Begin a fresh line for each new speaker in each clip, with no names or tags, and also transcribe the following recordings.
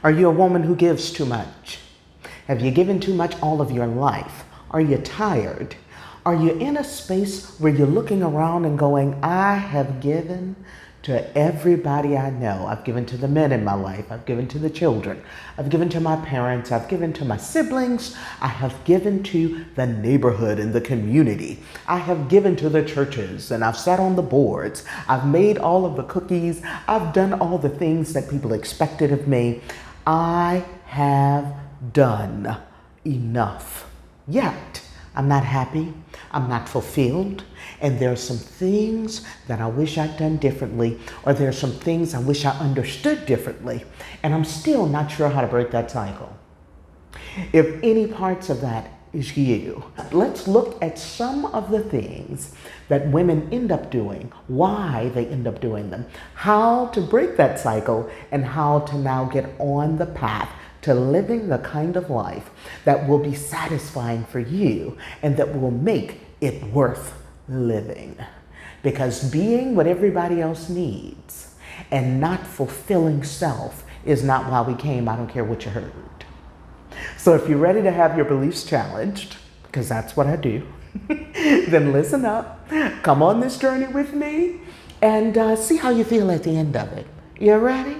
Are you a woman who gives too much? Have you given too much all of your life? Are you tired? Are you in a space where you're looking around and going, I have given to everybody I know. I've given to the men in my life. I've given to the children. I've given to my parents. I've given to my siblings. I have given to the neighborhood and the community. I have given to the churches, and I've sat on the boards. I've made all of the cookies. I've done all the things that people expected of me. I have done enough. Yet, I'm not happy. I'm not fulfilled. And there are some things that I wish I'd done differently, or there are some things I wish I understood differently. And I'm still not sure how to break that cycle. If any parts of that is you, let's look at some of the things that women end up doing, why they end up doing them, how to break that cycle, and how to now get on the path to living the kind of life that will be satisfying for you and that will make it worth living. Because being what everybody else needs and not fulfilling self is not why we came. I don't care what you heard. So if you're ready to have your beliefs challenged, because that's what I do, then listen up, come on this journey with me, and see how you feel at the end of it. You ready?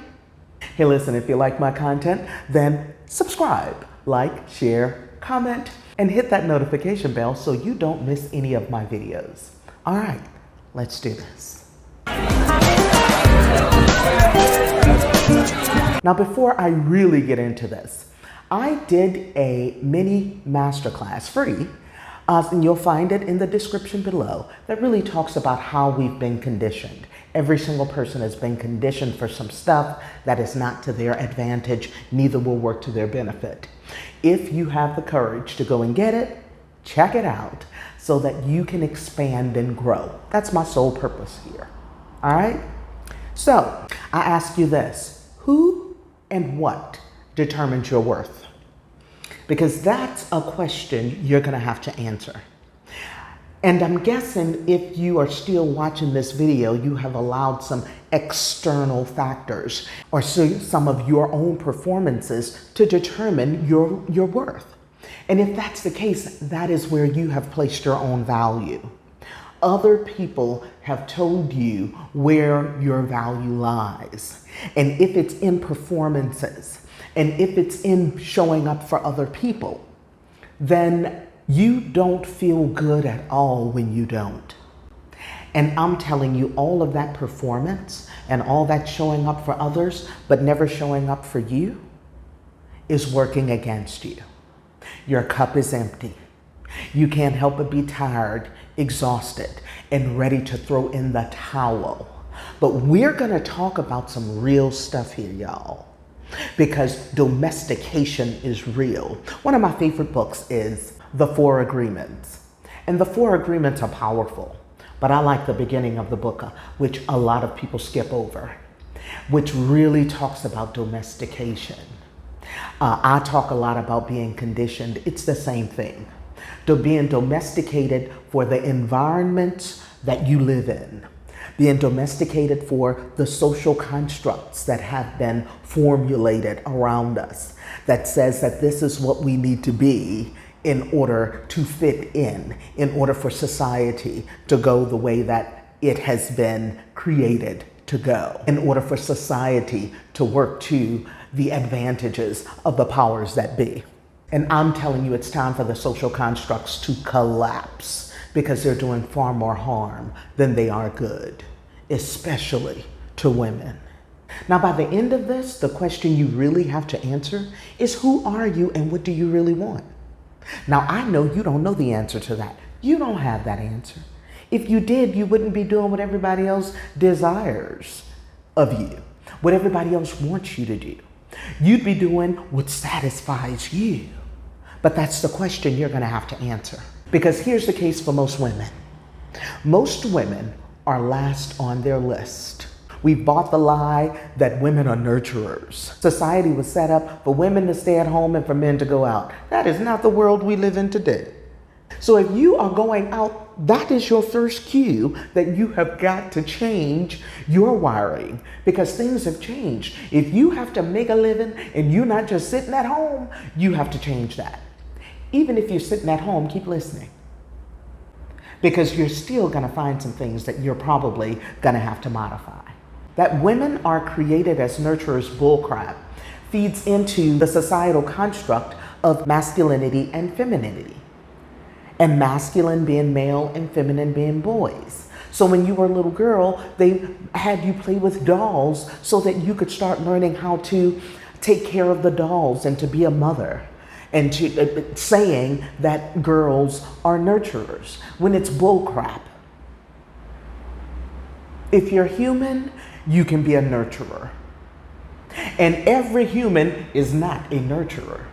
Hey, listen, if you like my content, then subscribe, like, share, comment, and hit that notification bell so you don't miss any of my videos. All right, let's do this. Now, before I really get into this, I did a mini masterclass free, and you'll find it in the description below, that really talks about how we've been conditioned. Every single person has been conditioned for some stuff that is not to their advantage, neither will work to their benefit. If you have the courage to go and get it, check it out so that you can expand and grow. That's my sole purpose here. All right? So I ask you this: who and what determines your worth? Because that's a question you're going to have to answer. And I'm guessing if you are still watching this video, you have allowed some external factors or some of your own performances to determine your worth. And if that's the case, that is where you have placed your own value. Other people have told you where your value lies. And if it's in performances, and if it's in showing up for other people, then you don't feel good at all when you don't. And I'm telling you, all of that performance and all that showing up for others, but never showing up for you, is working against you. Your cup is empty. You can't help but be tired, exhausted, and ready to throw in the towel. But we're going to talk about some real stuff here, y'all. Because domestication is real. One of my favorite books is The 4 Agreements. And the 4 agreements are powerful. But I like the beginning of the book, which a lot of people skip over, which really talks about domestication. I talk a lot about being conditioned. It's the same thing. Being domesticated for the environments that you live in. Being domesticated for the social constructs that have been formulated around us that says that this is what we need to be in order to fit in order for society to go the way that it has been created to go, in order for society to work to the advantages of the powers that be. And I'm telling you, it's time for the social constructs to collapse, because they're doing far more harm than they are good, especially to women. Now, by the end of this, the question you really have to answer is, who are you and what do you really want? Now, I know you don't know the answer to that. You don't have that answer. If you did, you wouldn't be doing what everybody else desires of you, what everybody else wants you to do. You'd be doing what satisfies you. But that's the question you're going to have to answer. Because here's the case for most women. Most women are last on their list. We've bought the lie that women are nurturers. Society was set up for women to stay at home and for men to go out. That is not the world we live in today. So if you are going out, that is your first cue that you have got to change your wiring, because things have changed. If you have to make a living and you're not just sitting at home, you have to change that. Even if you're sitting at home, keep listening, because you're still going to find some things that you're probably going to have to modify. That women are created as nurturers bullcrap feeds into the societal construct of masculinity and femininity, and masculine being male and feminine being boys. So when you were a little girl, they had you play with dolls so that you could start learning how to take care of the dolls and to be a mother, and to saying that girls are nurturers, when it's bullcrap. If you're human, you can be a nurturer. And every human is not a nurturer.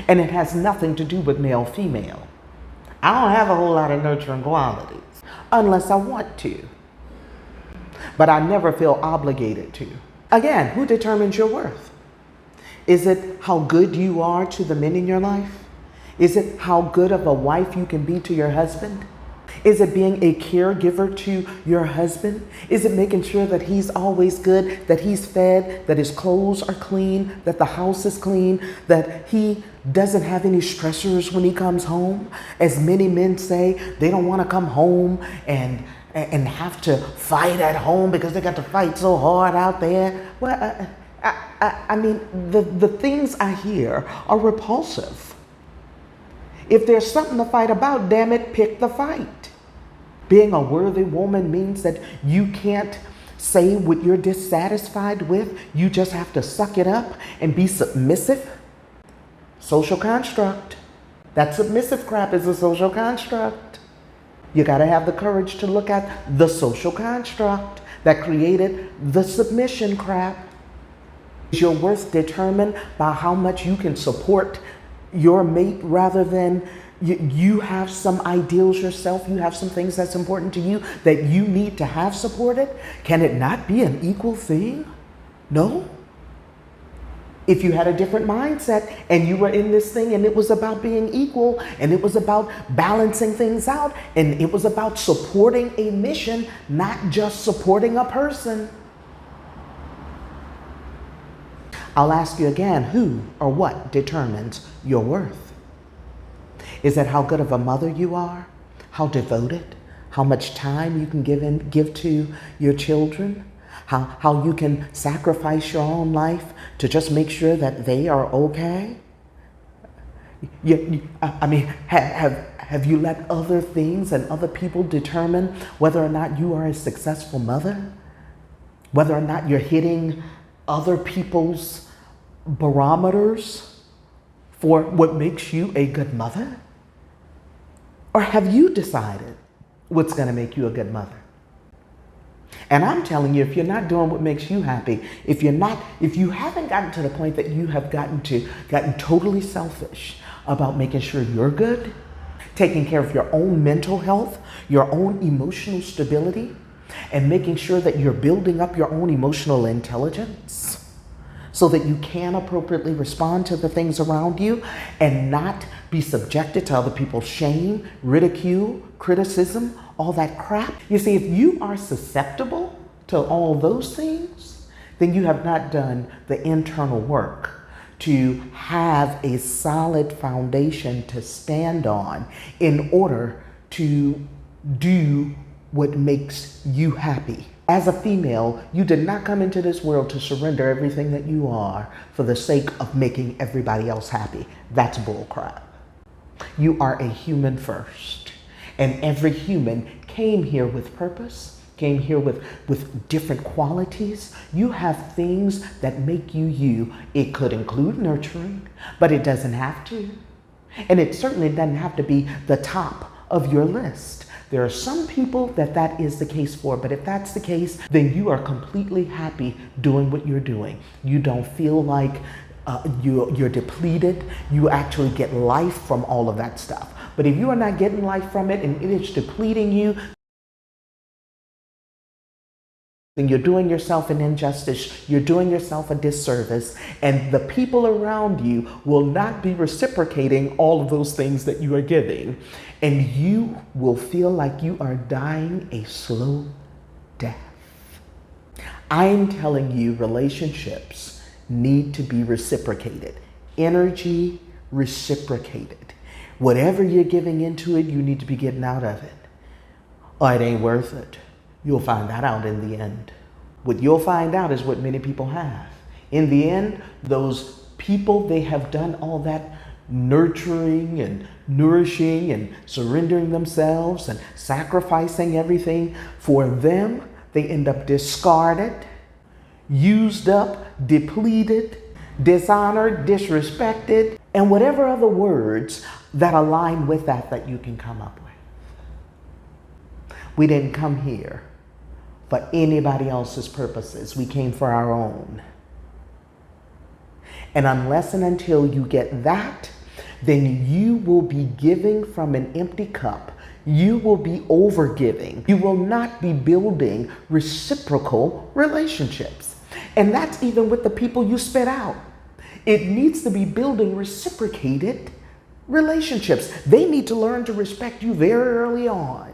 And it has nothing to do with male, female. I don't have a whole lot of nurturing qualities unless I want to. But I never feel obligated to. Again, who determines your worth? Is it how good you are to the men in your life? Is it how good of a wife you can be to your husband? Is it being a caregiver to your husband? Is it making sure that he's always good, that he's fed, that his clothes are clean, that the house is clean, that he doesn't have any stressors when he comes home? As many men say, they don't want to come home and have to fight at home because they got to fight so hard out there. Well, I mean, the things I hear are repulsive. If there's something to fight about, damn it, pick the fight. Being a worthy woman means that you can't say what you're dissatisfied with. You just have to suck it up and be submissive. Social construct. That submissive crap is a social construct. You got to have the courage to look at the social construct that created the submission crap. Is your worth determined by how much you can support your mate, rather than you have some ideals yourself, you have some things that's important to you that you need to have supported? Can it not be an equal thing? No? If you had a different mindset and you were in this thing and it was about being equal and it was about balancing things out and it was about supporting a mission, not just supporting a person. I'll ask you again, who or what determines your worth? Is it how good of a mother you are? How devoted? How much time you can give to your children? How you can sacrifice your own life to just make sure that they are okay? Have you let other things and other people determine whether or not you are a successful mother? Whether or not you're hitting other people's barometers for what makes you a good mother? Or have you decided what's going to make you a good mother? And I'm telling you, if you're not doing what makes you happy, if you haven't gotten to the point that you have gotten totally selfish about making sure you're good, taking care of your own mental health, your own emotional stability, and making sure that you're building up your own emotional intelligence so that you can appropriately respond to the things around you and not be subjected to other people's shame, ridicule, criticism, all that crap. You see, if you are susceptible to all those things, then you have not done the internal work to have a solid foundation to stand on in order to do what makes you happy. As a female, you did not come into this world to surrender everything that you are for the sake of making everybody else happy. That's bullcrap. You are a human first, and every human came here with purpose, came here with different qualities. You have things that make you you. It could include nurturing, but it doesn't have to. And it certainly doesn't have to be the top of your list. There are some people that is the case for, but if that's the case, then you are completely happy doing what you're doing. You don't feel like you're depleted. You actually get life from all of that stuff. But if you are not getting life from it and it is depleting you, then you're doing yourself an injustice, you're doing yourself a disservice, and the people around you will not be reciprocating all of those things that you are giving. And you will feel like you are dying a slow death. I'm telling you, relationships need to be reciprocated. Energy reciprocated. Whatever you're giving into it, you need to be getting out of it. Or it ain't worth it. You'll find that out in the end. What you'll find out is what many people have. In the end, those people, they have done all that nurturing and nourishing and surrendering themselves and sacrificing everything. For them, they end up discarded, used up, depleted, dishonored, disrespected, and whatever other words that align with that you can come up with. We didn't come here for anybody else's purposes. We came for our own. And unless and until you get that, then you will be giving from an empty cup. You will be overgiving. You will not be building reciprocal relationships. And that's even with the people you spit out. It needs to be building reciprocated relationships. They need to learn to respect you very early on.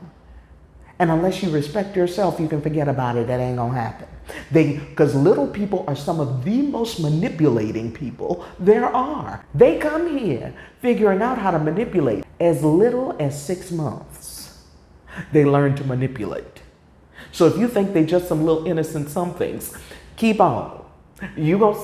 And unless you respect yourself, you can forget about it. That ain't gonna happen. Because little people are some of the most manipulating people there are. They come here figuring out how to manipulate as little as 6 months. They learn to manipulate. So if you think they just some little innocent somethings, keep on. You're gonna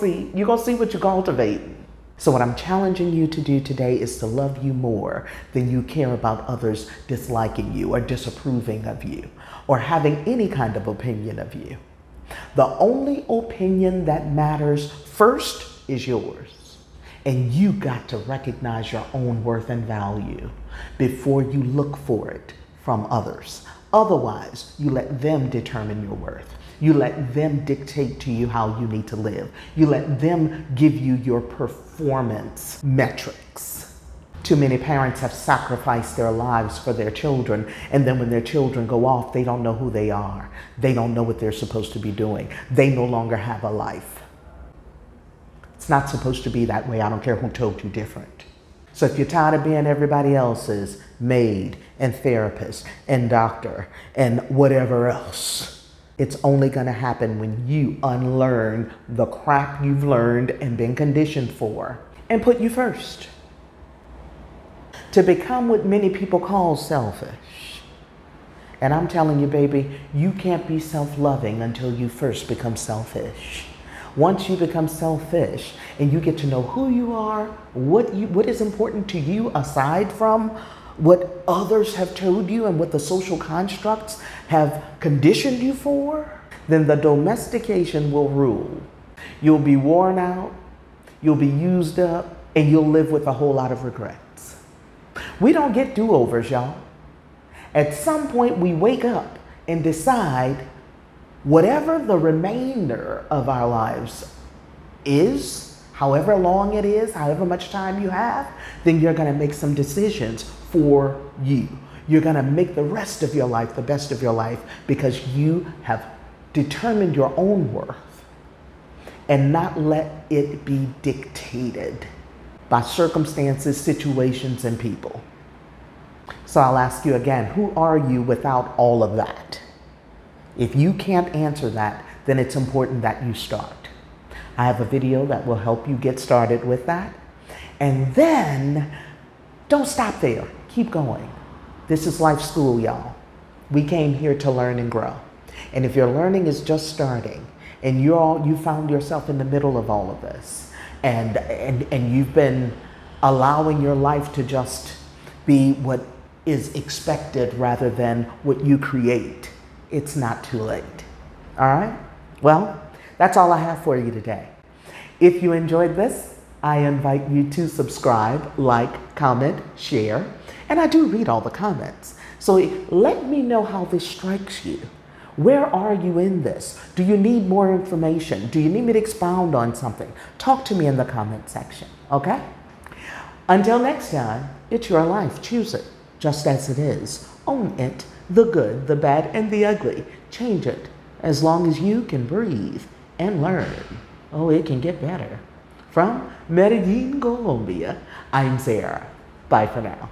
see what you're cultivating. So what I'm challenging you to do today is to love you more than you care about others disliking you or disapproving of you or having any kind of opinion of you. The only opinion that matters first is yours. And you got to recognize your own worth and value before you look for it from others. Otherwise, you let them determine your worth. You let them dictate to you how you need to live. You let them give you your performance metrics. Too many parents have sacrificed their lives for their children, and then when their children go off, they don't know who they are. They don't know what they're supposed to be doing. They no longer have a life. It's not supposed to be that way. I don't care who told you different. So if you're tired of being everybody else's maid and therapist and doctor and whatever else, it's only going to happen when you unlearn the crap you've learned and been conditioned for and put you first. To become what many people call selfish. And I'm telling you, baby, you can't be self-loving until you first become selfish. Once you become selfish and you get to know who you are, what is important to you aside from what others have told you and what the social constructs have conditioned you for, then the domestication will rule. You'll be worn out, you'll be used up, and you'll live with a whole lot of regrets. We don't get do-overs, y'all. At some point, we wake up and decide whatever the remainder of our lives is, however long it is, however much time you have, then you're going to make some decisions for you. You're going to make the rest of your life the best of your life because you have determined your own worth and not let it be dictated by circumstances, situations, and people. So I'll ask you again, who are you without all of that? If you can't answer that, then it's important that you start. I have a video that will help you get started with that. And then don't stop there. Keep going. This is life school, y'all. We came here to learn and grow. And if your learning is just starting and you found yourself in the middle of all of this and you've been allowing your life to just be what is expected rather than what you create, it's not too late. All right? Well, that's all I have for you today. If you enjoyed this, I invite you to subscribe, like, comment, share, and I do read all the comments. So let me know how this strikes you. Where are you in this? Do you need more information? Do you need me to expound on something? Talk to me in the comment section, okay? Until next time, it's your life. Choose it just as it is. Own it, the good, the bad, and the ugly. Change it as long as you can breathe and learn. Oh, it can get better. From Medellin, Colombia, I'm Sarah. Bye for now.